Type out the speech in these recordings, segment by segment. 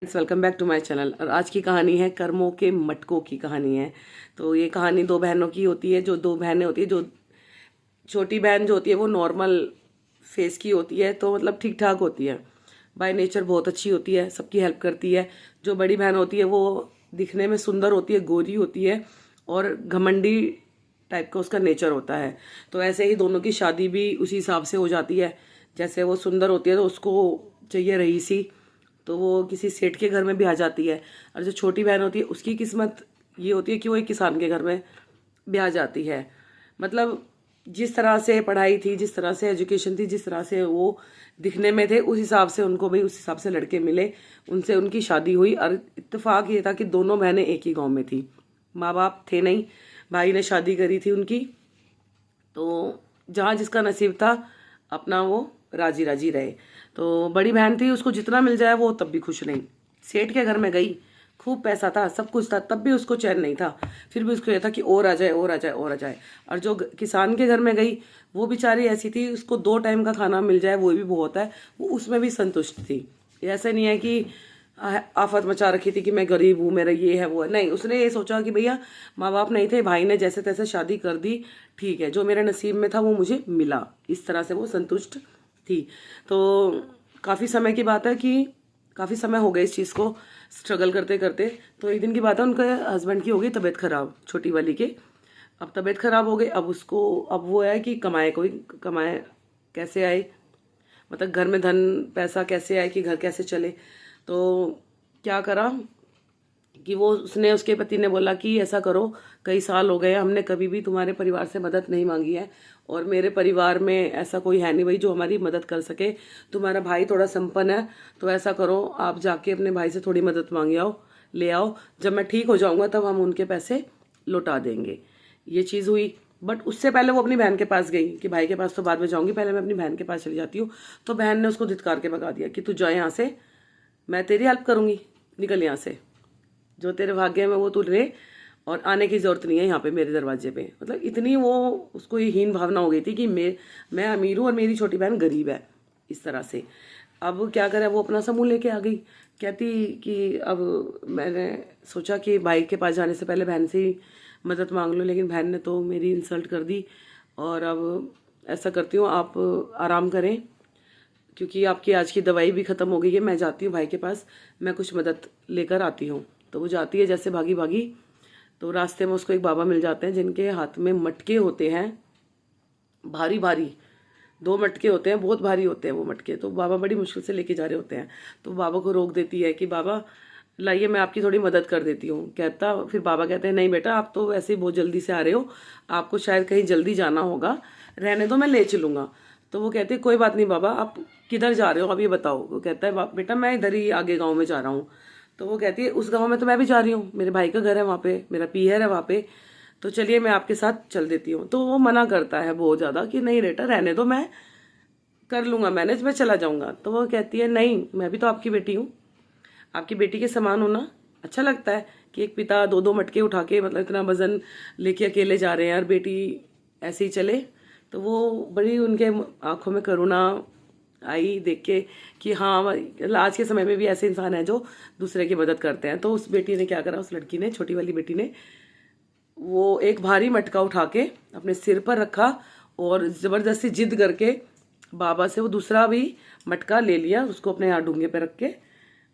Welcome back to my channel. और आज की कहानी है कर्मों के मटकों की कहानी है। तो ये कहानी दो बहनों की होती है। जो दो बहनें होती है, जो छोटी बहन जो होती है वो नॉर्मल फेस की होती है, तो मतलब ठीक ठाक होती है, बाय नेचर बहुत अच्छी होती है, सबकी हेल्प करती है। जो बड़ी बहन होती है वो दिखने में सुंदर होती है, गोरी होती है और घमंडी टाइप का उसका नेचर होता है। तो ऐसे ही दोनों की शादी भी उसी हिसाब से हो जाती है। जैसे वो सुंदर होती है तो उसको चाहिए रईसी, तो वो किसी सेठ के घर में भी आ जाती है। और जो छोटी बहन होती है उसकी किस्मत ये होती है कि वो एक किसान के घर में भी आ जाती है। मतलब जिस तरह से पढ़ाई थी, जिस तरह से एजुकेशन थी, जिस तरह से वो दिखने में थे, उस हिसाब से उनको भी उस हिसाब से लड़के मिले, उनसे उनकी शादी हुई। और इत्तेफाक ये था कि दोनों बहनें एक ही गांव में थी, माँ बाप थे नहीं, भाई ने शादी करी थी उनकी। तो जहाँ जिसका नसीब था अपना वो राजी राजी रहे। तो बड़ी बहन थी, उसको जितना मिल जाए वो तब भी खुश नहीं। सेठ के घर में गई, खूब पैसा था, सब कुछ था, तब भी उसको चैन नहीं था। फिर भी उसको यह था कि और आ जाए, और आ जाए, और आ जाए। और जो किसान के घर में गई वो बेचारी ऐसी थी, उसको 2 टाइम का खाना मिल जाए वो भी बहुत है, वो उसमें भी संतुष्ट थी। ऐसा नहीं है कि आफत मचा रखी थी कि मैं गरीब हूँ, मेरा ये है वो है, नहीं। उसने ये सोचा कि भैया माँ बाप नहीं थे, भाई ने जैसे तैसे शादी कर दी, ठीक है, जो मेरे नसीब में था वो मुझे मिला, इस तरह से वो संतुष्ट थी। तो काफ़ी समय की बात है कि काफ़ी समय हो गया इस चीज़ को स्ट्रगल करते करते। तो एक दिन की बात है, उनके हस्बैंड की हो गई तबीयत खराब, छोटी वाली के। अब तबीयत खराब हो गई, अब उसको अब वो है कि कमाए, कोई कमाए, कैसे आए, मतलब घर में धन पैसा कैसे आए कि घर कैसे चले। तो क्या करा कि वो उसने उसके पति ने बोला कि ऐसा करो, कई साल हो गए हमने कभी भी तुम्हारे परिवार से मदद नहीं मांगी है, और मेरे परिवार में ऐसा कोई है नहीं भाई जो हमारी मदद कर सके। तुम्हारा भाई थोड़ा संपन्न है, तो ऐसा करो आप जाके अपने भाई से थोड़ी मदद मांगे आओ, ले आओ, जब मैं ठीक हो जाऊंगा तब हम उनके पैसे लौटा देंगे। ये चीज़ हुई। बट उससे पहले वो अपनी बहन के पास गई कि भाई के पास तो बाद में जाऊंगी, पहले मैं अपनी बहन के पास चली जाती हूँ। तो बहन ने उसको धित्कार के भगा दिया कि तू जा यहाँ से, मैं तेरी हेल्प करूंगी, निकल यहाँ से, जो तेरे भाग्य में वो तू ले, और आने की जरूरत नहीं है यहाँ पे मेरे दरवाजे पे। मतलब इतनी वो उसको ये हीन भावना हो गई थी कि मैं अमीर हूँ और मेरी छोटी बहन गरीब है, इस तरह से। अब क्या करे, वो अपना समूह लेके आ गई। कहती कि अब मैंने सोचा कि भाई के पास जाने से पहले बहन से ही मदद मांग लो, लेकिन बहन ने तो मेरी इंसल्ट कर दी, और अब ऐसा करती हूँ आप आराम करें, क्योंकि आपकी आज की दवाई भी ख़त्म हो गई है, मैं जाती हूँ भाई के पास, मैं कुछ मदद लेकर आती हूँ। तो वो जाती है जैसे भागी भागी, तो रास्ते में उसको एक बाबा मिल जाते हैं जिनके हाथ में मटके होते हैं, भारी भारी 2 मटके होते हैं, बहुत भारी होते हैं वो मटके। तो बाबा बड़ी मुश्किल से लेके जा रहे होते हैं। तो बाबा को रोक देती है कि बाबा लाइए, मैं आपकी थोड़ी मदद कर देती हूँ। कहता फिर बाबा कहते हैं नहीं बेटा, आप तो वैसे ही बहुत जल्दी से आ रहे हो, आपको शायद कहीं जल्दी जाना होगा, रहने दो, मैं ले चलूँगा। तो वो कहते कोई बात नहीं बाबा, आप किधर जा रहे हो अब ये बताओ। वो कहता है बेटा मैं इधर ही आगे गाँव में जा रहा हूँ। तो वो कहती है उस गाँव में तो मैं भी जा रही हूँ, मेरे भाई का घर है वहाँ पे, मेरा पीहर है वहाँ पे, तो चलिए मैं आपके साथ चल देती हूँ। तो वो मना करता है बहुत ज़्यादा कि नहीं बेटा रहने दो, मैं कर लूँगा मैनेज, मैं चला जाऊँगा। तो वो कहती है नहीं, मैं भी तो आपकी बेटी हूँ, आपकी बेटी के समान होना अच्छा लगता है कि एक पिता 2-2 मटके उठा के, मतलब इतना वजन लेके अकेले जा रहे हैं और बेटी ऐसे ही चले। तो वो बड़ी उनके आंखों में करुणा आई देख के कि हाँ आज के समय में भी ऐसे इंसान हैं जो दूसरे की मदद करते हैं। तो उस बेटी ने क्या करा, उस लड़की ने, छोटी वाली बेटी ने, वो एक भारी मटका उठा के अपने सिर पर रखा और ज़बरदस्ती जिद करके बाबा से वो दूसरा भी मटका ले लिया, उसको अपने यहाँ डूंगे पे रख के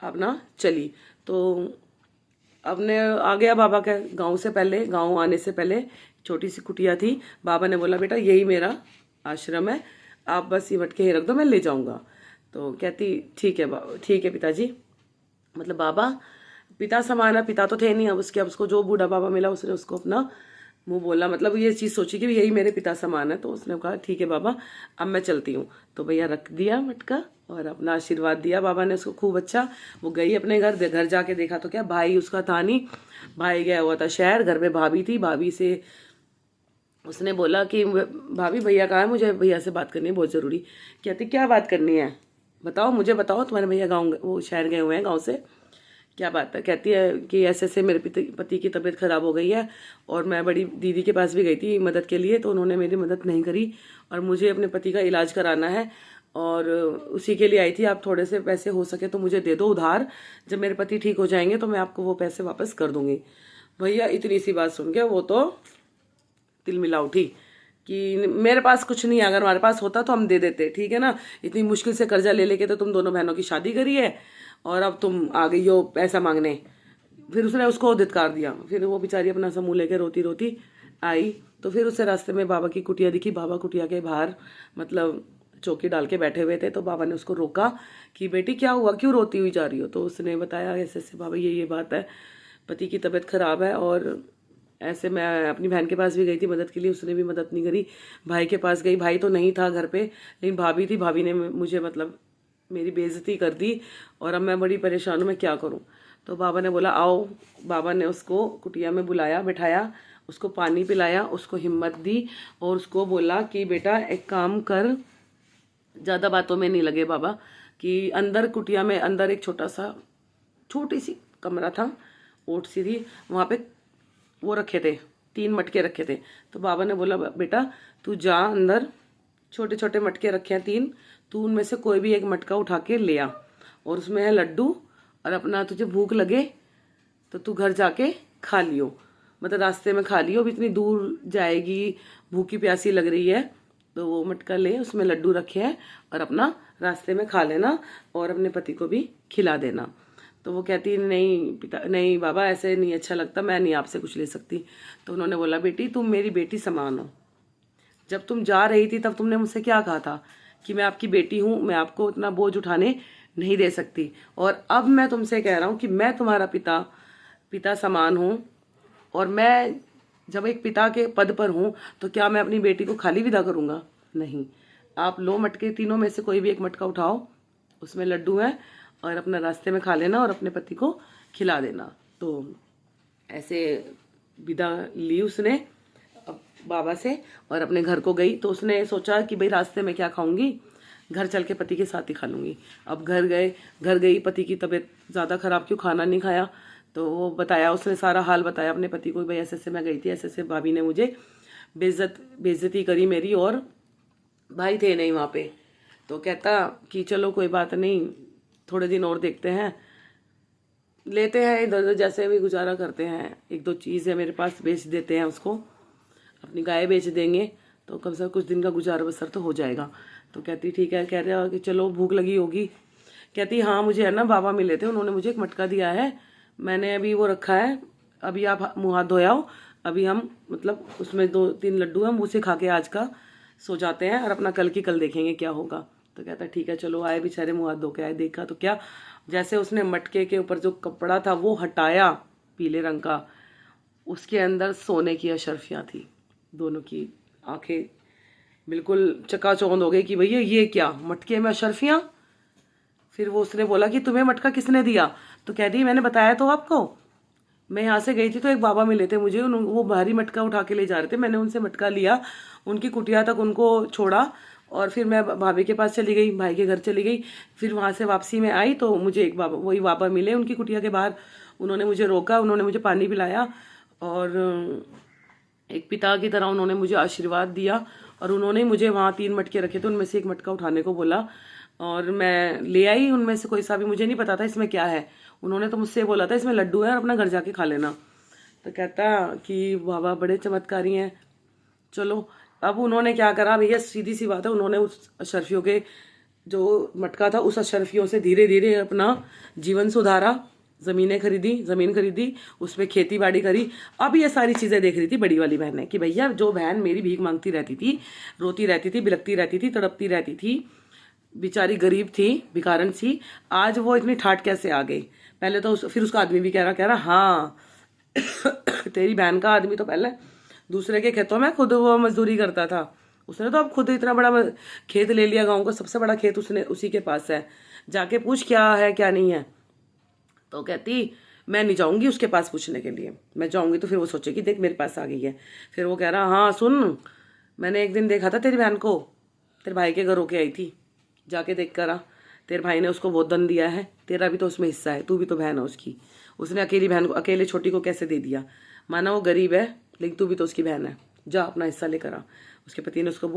अपना चली। तो अपने आ गया बाबा के गांव से पहले, गांव आने से पहले छोटी सी कुटिया थी। बाबा ने बोला बेटा यही मेरा आश्रम है, आप बस ये मटके ही रख दो, मैं ले जाऊंगा। तो कहती ठीक है ठीक है पिताजी, मतलब बाबा पिता समान है, पिता तो थे नहीं, अब उसको जो बूढ़ा बाबा मिला उसने उसको अपना मुंह बोला, मतलब ये चीज़ सोची कि यही मेरे पिता समान है। तो उसने कहा ठीक है बाबा, अब मैं चलती हूँ। तो भैया रख दिया मटका और अपना आशीर्वाद दिया बाबा ने उसको खूब अच्छा। वो गई अपने घर, घर जाके देखा तो क्या भाई उसका था नहीं, भाई गया हुआ था शहर, घर में भाभी थी। भाभी से उसने बोला कि भाभी भैया कहाँ है, मुझे भैया से बात करनी है बहुत ज़रूरी। कहती क्या बात करनी है, बताओ मुझे बताओ, तुम्हारे भैया गाँव वो शहर गए हुए हैं गाँव से, क्या बात है। कहती है कि ऐसे ऐसे मेरे पति की तबीयत खराब हो गई है, और मैं बड़ी दीदी के पास भी गई थी मदद के लिए, तो उन्होंने मेरी मदद नहीं करी, और मुझे अपने पति का इलाज कराना है, और उसी के लिए आई थी। आप थोड़े से पैसे हो सके तो मुझे दे दो उधार, जब मेरे पति ठीक हो जाएंगे तो मैं आपको वो पैसे वापस कर दूंगी। भैया इतनी सी बात सुन के वो तो तिलमिला उठी कि मेरे पास कुछ नहीं है, अगर हमारे पास होता तो हम दे देते, ठीक है ना। इतनी मुश्किल से कर्जा ले लेके तो तुम दोनों बहनों की शादी करी है और अब तुम आ गई हो पैसा मांगने। फिर उसने उसको धित्कार दिया। फिर वो बेचारी अपना समूह लेके रोती रोती आई। तो फिर उससे रास्ते में बाबा की कुटिया दिखी। बाबा कुटिया के बाहर मतलब चौकी डाल के बैठे हुए थे। तो बाबा ने उसको रोका कि बेटी क्या हुआ, क्यों रोती हुई जा रही हो। तो उसने बताया ऐसे ऐसे बाबा ये बात है, पति की तबीयत खराब है। और ऐसे मैं अपनी बहन के पास भी गई थी मदद के लिए, उसने भी मदद नहीं करी। भाई के पास गई, भाई तो नहीं था घर पे, लेकिन भाभी थी। भाभी ने मुझे मतलब मेरी बेइज्जती कर दी और अब मैं बड़ी परेशान हूँ, मैं क्या करूँ। तो बाबा ने बोला आओ। बाबा ने उसको कुटिया में बुलाया, बैठाया, उसको पानी पिलाया, उसको हिम्मत दी और उसको बोला कि बेटा एक काम कर, ज़्यादा बातों में नहीं लगे बाबा। कि अंदर कुटिया में अंदर एक छोटी सी कमरा था, ओट सी थी, वहाँ पे वो रखे थे 3 मटके रखे थे। तो बाबा ने बोला बेटा तू जा अंदर, छोटे छोटे मटके रखे हैं 3, तू उनमें से कोई भी एक मटका उठा के ले आ और उसमें है लड्डू, और अपना तुझे भूख लगे तो तू घर जाके खा लियो, मतलब रास्ते में खा लियो, अभी इतनी दूर जाएगी, भूखी प्यासी लग रही है। तो वो मटका ले, उसमें लड्डू रखे हैं और अपना रास्ते में खा लेना और अपने पति को भी खिला देना। तो वो कहती नहीं पिता, नहीं बाबा ऐसे नहीं अच्छा लगता, मैं नहीं आपसे कुछ ले सकती। तो उन्होंने बोला बेटी तुम मेरी बेटी समान हो, जब तुम जा रही थी तब तुमने मुझसे क्या कहा था कि मैं आपकी बेटी हूँ, मैं आपको इतना बोझ उठाने नहीं दे सकती। और अब मैं तुमसे कह रहा हूँ कि मैं तुम्हारा पिता समान हूँ, और मैं जब एक पिता के पद पर हूँ तो क्या मैं अपनी बेटी को खाली विदा करूँगा? नहीं। आप लो मटके, तीनों में से कोई भी एक मटका उठाओ, उसमें लड्डू है, और अपना रास्ते में खा लेना और अपने पति को खिला देना। तो ऐसे विदा ली उसने बाबा से और अपने घर को गई। तो उसने सोचा कि भाई रास्ते में क्या खाऊंगी, घर चल के पति के साथ ही खा लूँगी। अब घर गई, पति की तबीयत ज़्यादा ख़राब, क्यों खाना नहीं खाया। तो वो बताया, उसने सारा हाल बताया अपने पति को, भाई ऐसे ऐसे मैं गई थी, ऐसे ऐसे भाभी ने मुझे बेइज्जती करी मेरी, और भाई थे नहीं वहाँ पे। तो कहता कि चलो कोई बात नहीं, थोड़े दिन और देखते हैं, लेते हैं इधर उधर जैसे भी गुजारा करते हैं, 1-2 चीज़ है मेरे पास, बेच देते हैं उसको, अपनी गाय बेच देंगे तो कम से कम कुछ दिन का गुजारा बसर तो हो जाएगा। तो कहती ठीक है। कह रहा कि चलो भूख लगी होगी। कहती हाँ मुझे है ना बाबा मिले थे, उन्होंने मुझे एक मटका दिया है, मैंने अभी वो रखा है, अभी आप मुँह हाथ धोयाओ, अभी हम मतलब उसमें 2-3 लड्डू हैं, मुँह से खा के आज का सो जाते हैं और अपना कल की कल देखेंगे क्या होगा। तो कहता ठीक है चलो। आए बेचारे, मुँह हाथ धो के आए, देखा तो क्या, जैसे उसने मटके के ऊपर जो कपड़ा था वो हटाया पीले रंग का, उसके अंदर सोने की अशर्फियाँ थी। दोनों की आंखें बिल्कुल चकाचौंध हो गई कि भैया ये क्या, मटके में अशर्फियाँ। फिर वो उसने बोला कि तुम्हें मटका किसने दिया। तो कह दी मैंने बताया तो आपको, मैं यहाँ से गई थी तो एक बाबा मिले थे मुझे, वो भारी मटका उठा के ले जा रहे थे, मैंने उनसे मटका लिया, उनकी कुटिया तक उनको छोड़ा और फिर मैं भाभी के पास चली गई, भाई के घर चली गई। फिर वहाँ से वापसी में आई तो मुझे एक बाबा, वही बाबा मिले उनकी कुटिया के बाहर। उन्होंने मुझे रोका, उन्होंने मुझे पानी पिलाया और एक पिता की तरह उन्होंने मुझे आशीर्वाद दिया। और उन्होंने मुझे वहाँ 3 मटके रखे थे, उनमें से एक मटका उठाने को बोला और मैं ले आई। उनमें से कोई सा भी, मुझे नहीं पता था इसमें क्या है, उन्होंने तो मुझसे बोला था इसमें लड्डू है और अपना घर जाके खा लेना। तो कहता कि बाबा बड़े चमत्कारी हैं। चलो अब उन्होंने क्या करा भैया, सीधी सी बात है, उन्होंने उस अशर्फियों के जो मटका था उस अशर्फियों से धीरे धीरे अपना जीवन सुधारा, ज़मीन खरीदी, उसमें खेती बाड़ी करी। अब ये सारी चीज़ें देख रही थी बड़ी वाली बहन ने कि भैया जो बहन मेरी भीख मांगती रहती थी, रोती रहती थी, बिलकती रहती थी, तड़पती रहती थी, बेचारी गरीब थी, भिखारन सी, आज वो इतनी ठाट कैसे आ गई। पहले तो फिर उसका आदमी भी कह रहा हाँ तेरी बहन का आदमी तो पहले दूसरे के खेतों में खुद वो मजदूरी करता था, उसने तो अब खुद इतना बड़ा खेत ले लिया, गाँव का सबसे बड़ा खेत उसने उसी के पास है, जाके पूछ क्या है क्या नहीं है। तो कहती मैं नहीं जाऊंगी उसके पास पूछने के लिए, मैं जाऊंगी तो फिर वो सोचेगी देख मेरे पास आ गई है। फिर वो कह रहा हाँ सुन, मैंने एक दिन देखा था तेरी बहन को, तेरे भाई के घर होके आई थी, जाके देख कर आ, तेरे भाई ने उसको बहुत दंड दिया है, तेरा भी तो उसमें हिस्सा है, तू भी तो बहन है उसकी, उसने अकेली बहन को, अकेले छोटी को कैसे दे दिया, माना वो गरीब है लेकिन तू भी तो उसकी बहन है, जा अपना हिस्सा लेकर आ। उसके पति ने उसको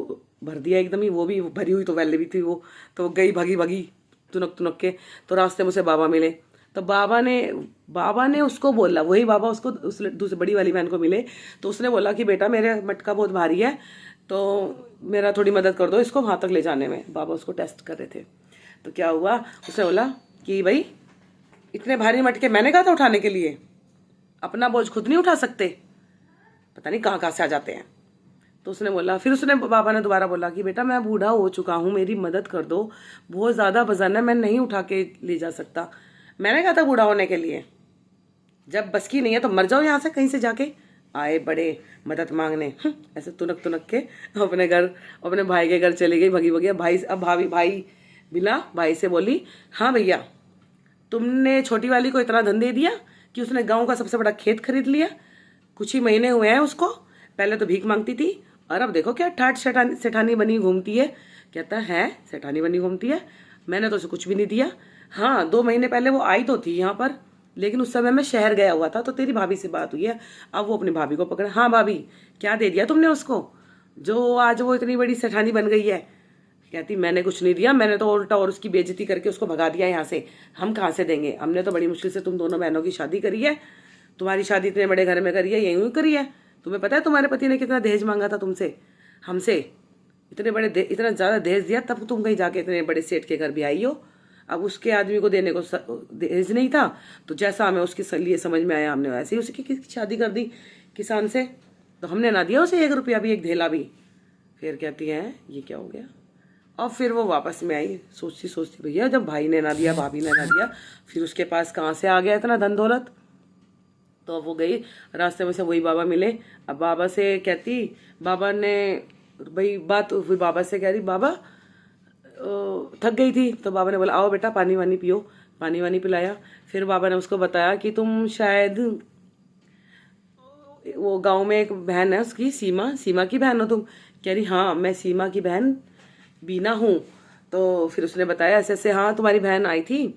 भर दिया एकदम ही, वो भी भरी हुई तो वैले भी थी वो, तो गई भागी भागी तुनक तुनक के। तो रास्ते में उसे बाबा मिले, तो बाबा ने उसको बोला, वही बाबा उसको उस दूसरी बड़ी वाली बहन को मिले, तो उसने बोला कि बेटा मेरे मटका बहुत भारी है, तो मेरा थोड़ी मदद कर दो इसको वहाँ तक ले जाने में। बाबा उसको टेस्ट कर रहे थे। तो क्या हुआ, उसने बोला कि भाई इतने भारी मटके मैंने कहा था उठाने के लिए, अपना बोझ खुद नहीं उठा सकते, पता नहीं कहाँ कहाँ से आ जाते हैं। तो उसने बोला, फिर उसने बाबा ने दोबारा बोला कि बेटा मैं बूढ़ा हो चुका हूँ, मेरी मदद कर दो, बहुत ज़्यादा वजन है, मैं नहीं उठा के ले जा सकता। मैंने कहा था बूढ़ा होने के लिए, जब बस की नहीं है तो मर जाओ यहाँ से कहीं से जाके। आए बड़े मदद मांगने, ऐसे तुनक तुनक के अपने घर, अपने भाई के घर चली गई भगी भगी। भाई अब भाई बिला भाई से बोली, हाँ भैया तुमने छोटी वाली को इतना धन दे दिया कि उसने गांव का सबसे बड़ा खेत खरीद लिया, कुछ ही महीने हुए हैं उसको, पहले तो भीख मांगती थी और अब देखो क्या ठाट सेठानी बनी घूमती है। कहता है सेठानी बनी घूमती है, मैंने तो उसे कुछ भी नहीं दिया। हाँ 2 महीने पहले वो आई तो थी यहाँ पर, लेकिन उस समय मैं शहर गया हुआ था, तो तेरी भाभी से बात हुई है। अब वो अपनी भाभी को पकड़ा, हाँ भाभी क्या दे दिया तुमने उसको, जो आज वो इतनी बड़ी सेठानी बन गई है। कहती मैंने कुछ नहीं दिया, मैंने तो उल्टा और उसकी बेइज्जती करके उसको भगा दिया यहाँ से। हम कहाँ से देंगे, हमने तो बड़ी मुश्किल से तुम दोनों बहनों की शादी करी है, तुम्हारी शादी इतने बड़े घर में करी है, यहीं करी है। तुम्हें पता है तुम्हारे पति ने कितना दहेज मांगा था तुमसे, हमसे इतना ज़्यादा दहेज दिया, तब तुम कहीं जाके इतने बड़े सेठ के घर भी आई हो। अब उसके आदमी को देने को दहेज नहीं था, तो जैसा हमें उसके लिए समझ में आया हमने वैसे ही उसकी शादी कर दी किसान से। तो हमने ना दिया उसे 1 रुपया भी, 1 धेला भी। फिर कहती है ये क्या हो गया। और फिर वो वापस में आई, सोचती भैया जब भाई ने ना दिया, भाभी ने ना दिया, फिर उसके पास कहाँ से आ गया इतना धन दौलत। तो अब वो गई, रास्ते में से वही बाबा मिले। अब बाबा से कहती, बाबा ने भाई बात हुई, बाबा से कह रही बाबा थक गई थी, तो बाबा ने बोला आओ बेटा पानी वानी पियो, पानी वानी पिलाया। फिर बाबा ने उसको बताया कि तुम शायद वो गांव में एक बहन है उसकी, सीमा की बहन हो तुम। कह रही हाँ मैं सीमा की बहन बीना हूँ। तो फिर उसने बताया ऐसे ऐसे, हाँ तुम्हारी बहन आई थी,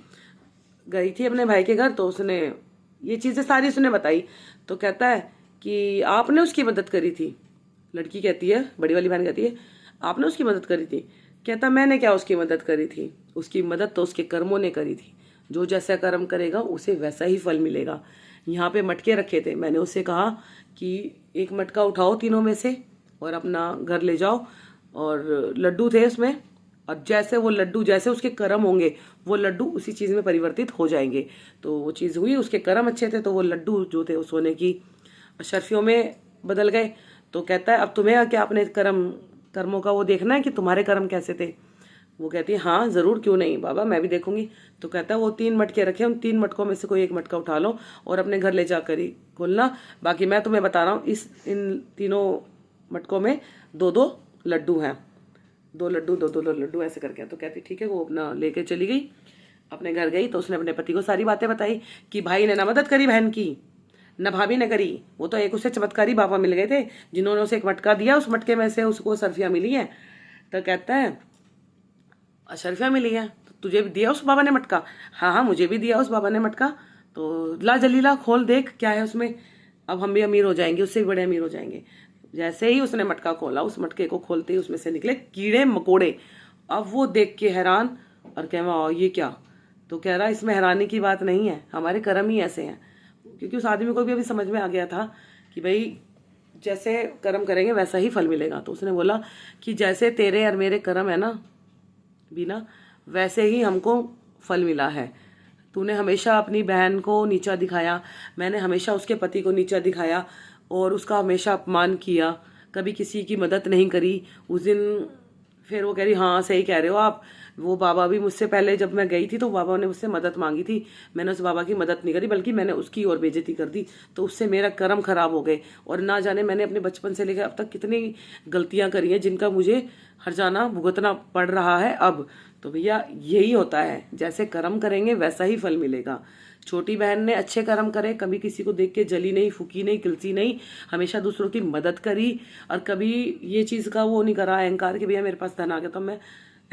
गई थी अपने भाई के घर, तो उसने ये चीज़ें सारी उसने बताई। तो कहता है कि आपने उसकी मदद करी थी। लड़की कहती है, बड़ी वाली बहन कहती है आपने उसकी मदद करी थी। कहता मैंने क्या उसकी मदद करी थी, उसकी मदद तो उसके कर्मों ने करी थी, जो जैसा कर्म करेगा उसे वैसा ही फल मिलेगा। यहाँ पे मटके रखे थे, मैंने उससे कहा कि एक मटका उठाओ तीनों में से और अपना घर ले जाओ, और लड्डू थे उसमें, और जैसे वो लड्डू, जैसे उसके कर्म होंगे वो लड्डू उसी चीज़ में परिवर्तित हो जाएंगे। तो वो चीज़ हुई, उसके कर्म अच्छे थे तो वो लड्डू जो थे वो सोने की शर्फियों में बदल गए। तो कहता है अब तुम्हें क्या अपने कर्मों का वो देखना है कि तुम्हारे कर्म कैसे थे। वो कहती है हाँ ज़रूर, क्यों नहीं बाबा मैं भी देखूंगी। तो कहता है वो 3 मटके रखे, उन 3 मटकों में से कोई एक मटका उठा लो और अपने घर ले जाकर ही खोलना, बाकी मैं तुम्हें बता रहा हूँ इन तीनों मटकों में 2-2 लड्डू हैं, 2 लड्डू ऐसे करके। तो कहती ठीक है, वो अपना लेके चली गई, अपने घर गई। तो उसने अपने पति को सारी बातें बताई कि भाई ने ना मदद करी बहन की, न भाभी ने करी, वो तो एक उसे चमत्कारी बाबा मिल गए थे जिन्होंने उसे एक मटका दिया, उस मटके में से उसको सरफियाँ मिली हैं। तो कहता है शर्फिया मिली है, तो तुझे भी दिया उस बाबा ने मटका। हाँ हाँ मुझे भी दिया उस बाबा ने मटका। तो ला जलीला खोल देख क्या है उसमें, अब हम भी अमीर हो जाएंगे, उससे भी बड़े अमीर हो जाएंगे। जैसे ही उसने मटका खोला, उस मटके को खोलते ही उसमें से निकले कीड़े मकोड़े। अब वो देख के हैरान और कह रहा ये क्या। तो कह रहा इसमें हैरानी की बात नहीं है, हमारे कर्म ही ऐसे हैं। क्योंकि उस आदमी को भी अभी समझ में आ गया था कि भाई जैसे कर्म करेंगे वैसा ही फल मिलेगा। तो उसने बोला कि जैसे तेरे और मेरे कर्म है ना बीना, वैसे ही हमको फल मिला है। तूने हमेशा अपनी बहन को नीचा दिखाया, मैंने हमेशा उसके पति को नीचा दिखाया और उसका हमेशा अपमान किया, कभी किसी की मदद नहीं करी। उस दिन फिर वो कह रही हाँ सही कह रहे हो आप, वो बाबा भी मुझसे पहले जब मैं गई थी तो बाबा ने मुझसे मदद मांगी थी, मैंने उस बाबा की मदद नहीं करी बल्कि मैंने उसकी और बेइज्जती कर दी, तो उससे मेरा कर्म खराब हो गए। और ना जाने मैंने अपने बचपन से लेकर अब तक कितनी गलतियां करी हैं जिनका मुझे हर्जाना भुगतना पड़ रहा है अब। तो भैया यही होता है, जैसे कर्म करेंगे वैसा ही फल मिलेगा। छोटी बहन ने अच्छे कर्म करे, कभी किसी को देख के जली नहीं, फूकी नहीं, किलसी नहीं, हमेशा दूसरों की मदद करी, और कभी ये चीज़ का वो नहीं करा अहंकार कि भैया मेरे पास धन आ गया तो मैं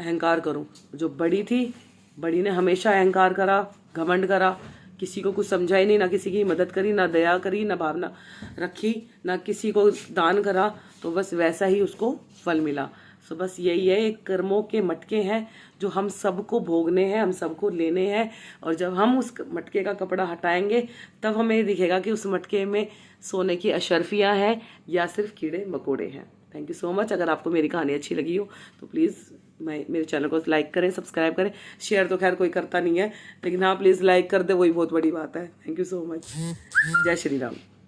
अहंकार करूं। जो बड़ी थी, बड़ी ने हमेशा अहंकार करा, घमंड करा किसी को कुछ समझा ही नहीं, ना किसी की मदद करी, ना दया करी, ना भावना रखी, ना किसी को दान करा, तो बस वैसा ही उसको फल मिला। सो बस यही है, एक कर्मों के मटके हैं जो हम सबको भोगने हैं, हम सबको लेने हैं। और जब हम उस मटके का कपड़ा हटाएंगे तब हमें दिखेगा कि उस मटके में सोने की अशर्फियाँ हैं या सिर्फ कीड़े मकोड़े हैं। Thank you so much. अगर आपको मेरी कहानी अच्छी लगी हो तो प्लीज़ मेरे चैनल को लाइक करें, सब्सक्राइब करें। शेयर तो खैर कोई करता नहीं है, लेकिन हाँ प्लीज़ लाइक कर दे, वही बहुत बड़ी बात है। Thank you so much. जय श्री राम।